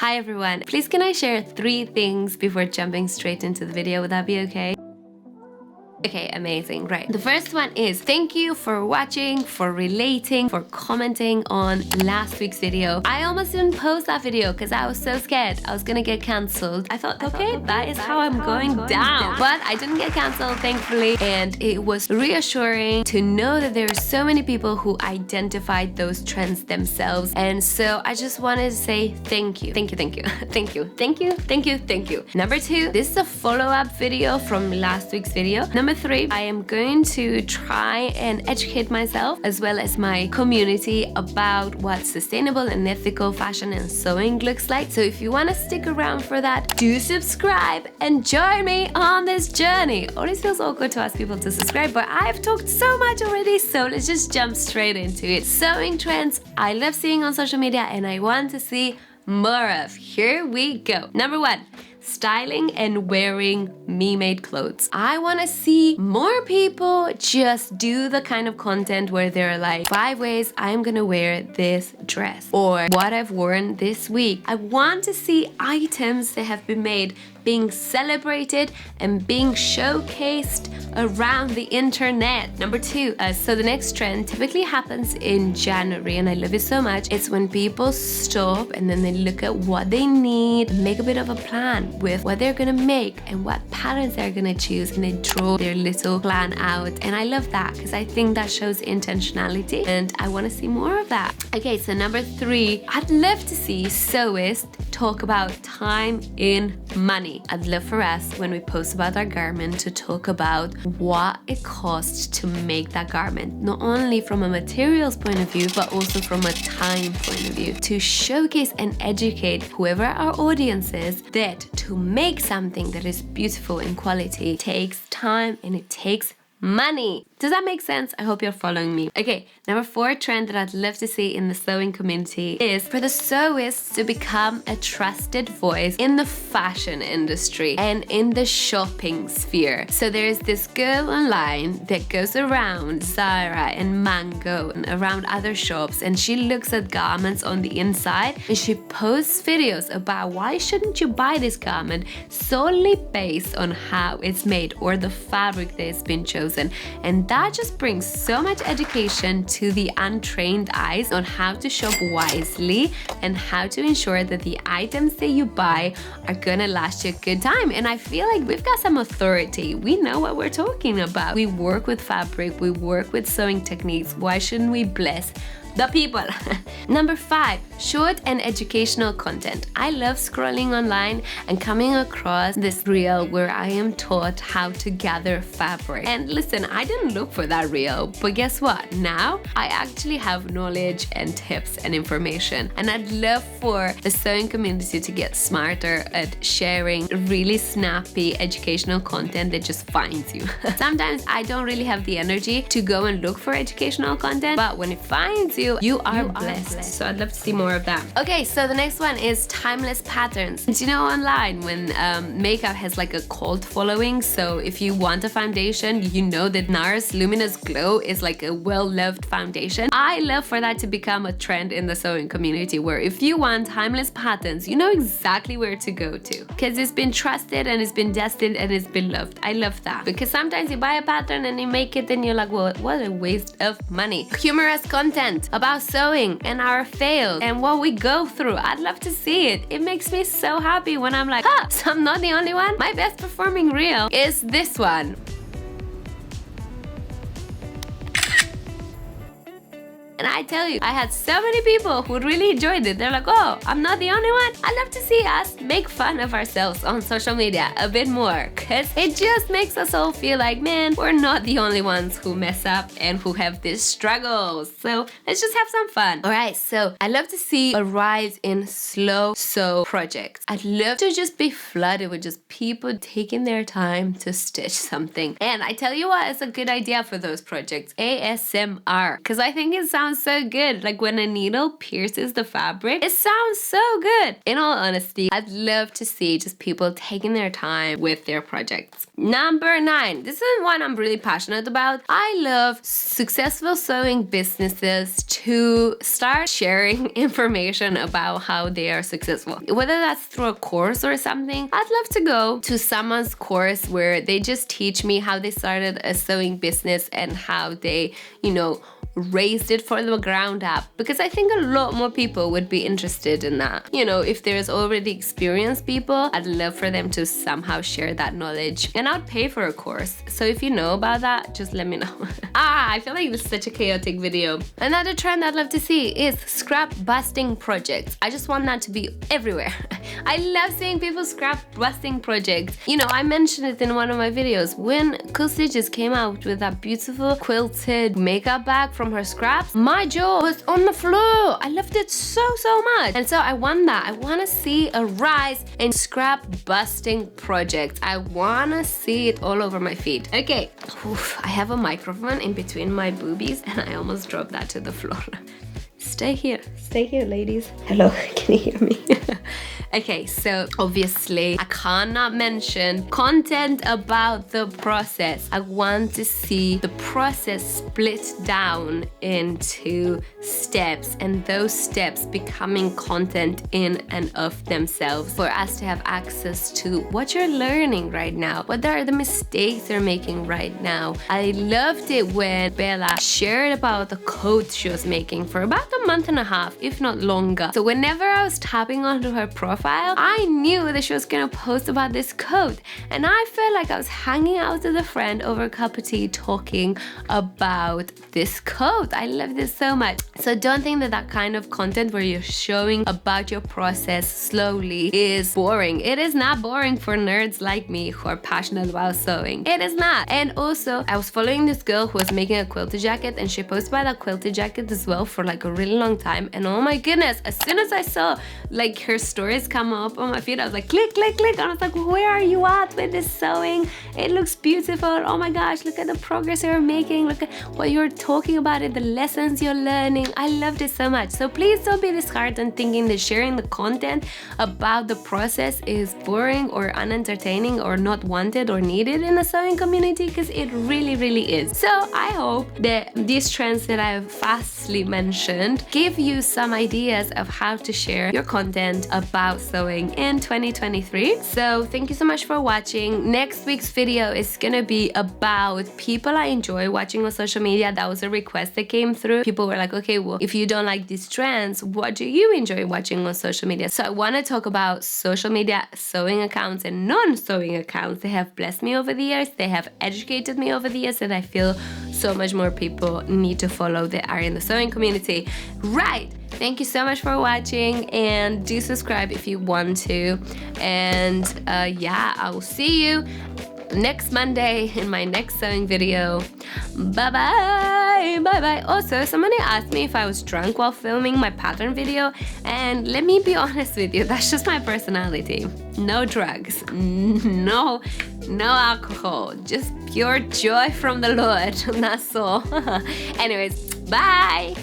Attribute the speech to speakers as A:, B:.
A: Hi everyone, please can I share 3 things before jumping straight into the video? Would that be okay? Okay, amazing. Right. The first one is thank you for watching, for relating, for commenting on last week's video. I almost didn't post that video because I was so scared I was gonna get cancelled. I thought, okay, that is how I'm going down. But I didn't get cancelled, thankfully, and it was reassuring to know that there are so many people who identified those trends themselves. And so I just wanted to say thank you. Thank you, thank you, thank you, thank you, thank you, thank you. Number 2, this is a follow-up video from last week's video. Number 3, I am going to try and educate myself as well as my community about what sustainable and ethical fashion and sewing looks like. So if you want to stick around for that, do subscribe and join me on this journey. Always feels awkward to ask people to subscribe, but I've talked so much already, so let's just jump straight into it. Sewing trends I love seeing on social media and I want to see more of. Here we go. Number 1. Styling and wearing me-made clothes. I want to see more people just do the kind of content where they're like 5 ways I'm gonna wear this dress or what I've worn this week. I want to see items that have been made being celebrated and being showcased around the internet. Number 2, so the next trend typically happens in January and I love it so much. It's when people stop and then they look at what they need, make a bit of a plan with what they're gonna make and what patterns they're gonna choose, and they draw their little plan out. And I love that because I think that shows intentionality and I want to see more of that. Okay, so number 3, I'd love to see sewists talk about time in money. I'd love for us, when we post about our garment, to talk about what it costs to make that garment, not only from a materials point of view, but also from a time point of view, to showcase and educate whoever our audience is that to make something that is beautiful in quality takes time and it takes money. Does that make sense? I hope you're following me. Okay, number 4 trend that I'd love to see in the sewing community is for the sewists to become a trusted voice in the fashion industry and in the shopping sphere. So there's this girl online that goes around Zara and Mango and around other shops, and she looks at garments on the inside and she posts videos about why shouldn't you buy this garment solely based on how it's made or the fabric that has been chosen. And that just brings so much education to the untrained eyes on how to shop wisely and how to ensure that the items that you buy are gonna last you a good time. And I feel like we've got some authority. We know what we're talking about. We work with fabric, we work with sewing techniques. Why shouldn't we bless the people? Number 5, short and educational content. I love scrolling online and coming across this reel where I am taught how to gather fabric. And listen, I didn't look for that reel, but guess what? Now I actually have knowledge and tips and information. And I'd love for the sewing community to get smarter at sharing really snappy educational content that just finds you. Sometimes I don't really have the energy to go and look for educational content, but when it finds you, you are blessed. So I'd love to see more of that. Okay, so the next one is timeless patterns. Do you know online when makeup has like a cult following? So if you want a foundation, you know that NARS Luminous Glow is like a well-loved foundation. I love for that to become a trend in the sewing community where if you want timeless patterns, you know exactly where to go to because it's been trusted and it's been tested and it's been loved. I love that because sometimes you buy a pattern and you make it and you're like, well, what a waste of money. Humorous content about sewing and our fails and what we go through. I'd love to see it. It makes me so happy when I'm like, so I'm not the only one. My best performing reel is this one. And I tell you, I had so many people who really enjoyed it. They're like, oh, I'm not the only one. I love to see us make fun of ourselves on social media a bit more because it just makes us all feel like, man, we're not the only ones who mess up and who have these struggles. So let's just have some fun. All right, so I love to see a rise in slow sew projects. I'd love to just be flooded with just people taking their time to stitch something. And I tell you what, it's a good idea for those projects, ASMR, because I think it sounds so good. Like when a needle pierces the fabric, it sounds so good. In all honesty, I'd love to see just people taking their time with their projects. Number 9. This is one I'm really passionate about. I love successful sewing businesses to start sharing information about how they are successful. Whether that's through a course or something, I'd love to go to someone's course where they just teach me how they started a sewing business and how they, raised it from the ground up, because I think a lot more people would be interested in that. If there's already experienced people, I'd love for them to somehow share that knowledge, and I'd pay for a course. So if you know about that, just let me know. I feel like this is such a chaotic video. Another trend I'd love to see is scrap busting projects. I just want that to be everywhere. I love seeing people scrap busting projects. I mentioned it in one of my videos when Cool Stitches came out with that beautiful quilted makeup bag from her scraps. My jaw was on the floor. I loved it so much. And so I want that. I want to see a rise in scrap busting projects. I want to see it all over my feed. Okay. Oof, I have a microphone in between my boobies and I almost dropped that to the floor. Stay here, ladies. Hello, can you hear me? Okay, so obviously I cannot mention content about the process. I want to see the process split down into steps, and those steps becoming content in and of themselves for us to have access to what you're learning right now. What are the mistakes you're making right now? I loved it when Bella shared about the coat she was making for about a month and a half, if not longer. So whenever I was tapping onto her profile, I knew that she was gonna post about this coat, and I felt like I was hanging out with a friend over a cup of tea talking about this coat. I love this so much. So don't think that kind of content where you're showing about your process slowly is boring. It is not boring for nerds like me who are passionate about sewing. It is not. And also, I was following this girl who was making a quilted jacket, and she posted about that quilted jacket as well for like a really long time. And oh my goodness, as soon as I saw like her stories come up on my feed, I was like click. And I was like, where are you at with this sewing? It looks beautiful. Oh my gosh, look at the progress you're making. Look at what you're talking about it, the lessons you're learning. I loved it so much. So please don't be disheartened thinking that sharing the content about the process is boring or unentertaining or not wanted or needed in the sewing community, because it really is. So I hope that these trends that I've fastly mentioned give you some ideas of how to share your content about sewing in 2023. So thank you so much for watching. Next week's video is gonna be about people I enjoy watching on social media. That was a request that came through. People were like, okay, well, if you don't like these trends, what do you enjoy watching on social media? So I want to talk about social media sewing accounts and non-sewing accounts. They have blessed me over the years. They have educated me over the years, and I feel so much more people need to follow that are in the sewing community. Right. Thank you so much for watching, and do subscribe if you want to. And yeah, I will see you next Monday in my next sewing video. Bye-bye. Also, somebody asked me if I was drunk while filming my pattern video, and let me be honest with you, that's just my personality. No drugs, no alcohol, just pure joy from the Lord. That's all. Anyways, bye.